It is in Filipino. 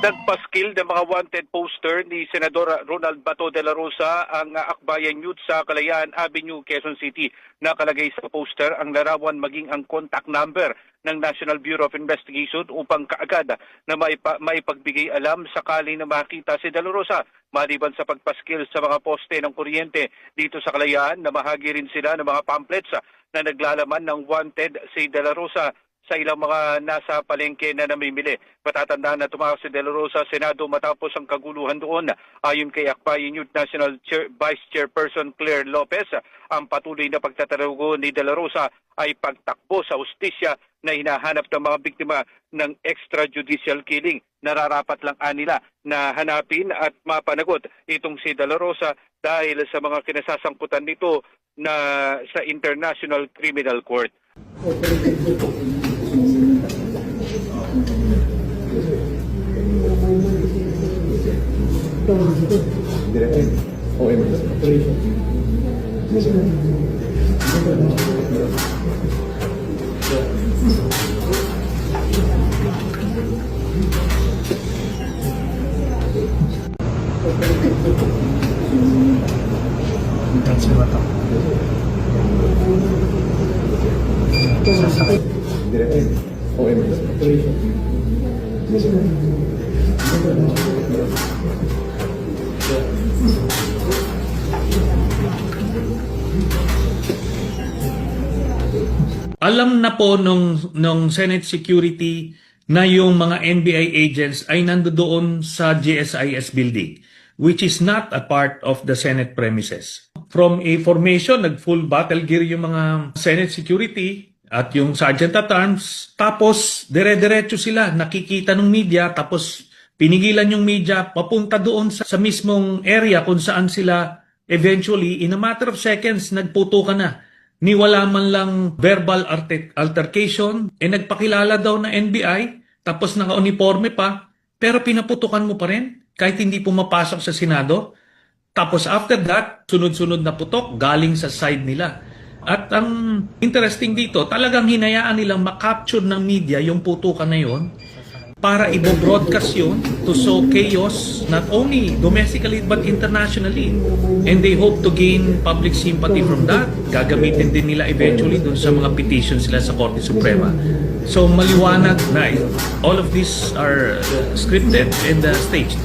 Nagpaskil ng mga wanted poster ni Senador Ronald Bato de la Rosa ang Akbayan Youth sa Kalayaan Avenue, Quezon City. Nakalagay sa poster ang larawan maging ang contact number ng National Bureau of Investigation upang kaagad na maipagbigay alam sakali na makita si de la Rosa. Maliban sa pagpaskil sa mga poste ng kuryente dito sa Kalayaan, namahagi rin sila ng mga pamphlets na naglalaman ng wanted si de la Rosa sa ilang mga nasa palengke na namimili. Patatandaan na tumakas si de la Rosa sa Senado matapos ang kaguluhan doon. Ayon kay Akbayan Youth National Vice Chairperson Claire Lopez, ang patuloy na pagtatarugo ni de la Rosa ay pagtakbo sa hustisya na hinahanap ng mga biktima ng extrajudicial killing. Nararapat lang nila na hanapin at mapanagot itong si de la Rosa dahil sa mga kinasasangkutan nito na sa International Criminal Court. Alam na po nung Senate Security na yung mga NBI agents ay nandoon sa GSIS building, which is not a part of the Senate premises. From a formation, nag-full battle gear yung mga Senate Security at yung Sergeant at Arms. Tapos, dire-diretso sila, nakikita ng media, tapos pinigilan yung media, papunta doon sa mismong area kung saan sila eventually, in a matter of seconds, nagputukan na. Ni wala man lang verbal altercation, nagpakilala daw na NBI, tapos naka-uniforme pa, pero pinaputukan mo pa rin, kahit hindi pumapasok sa Senado. Tapos after that, sunod-sunod na putok, galing sa side nila. At ang interesting dito, talagang hinayaan nilang makapture ng media yung putukan na yun, para i-broadcast yun to sow chaos not only domestically but internationally. And they hope to gain public sympathy from that. Gagamitin din nila eventually dun sa mga petitions sila sa Korte Suprema. So maliwanag na all of these are scripted and staged.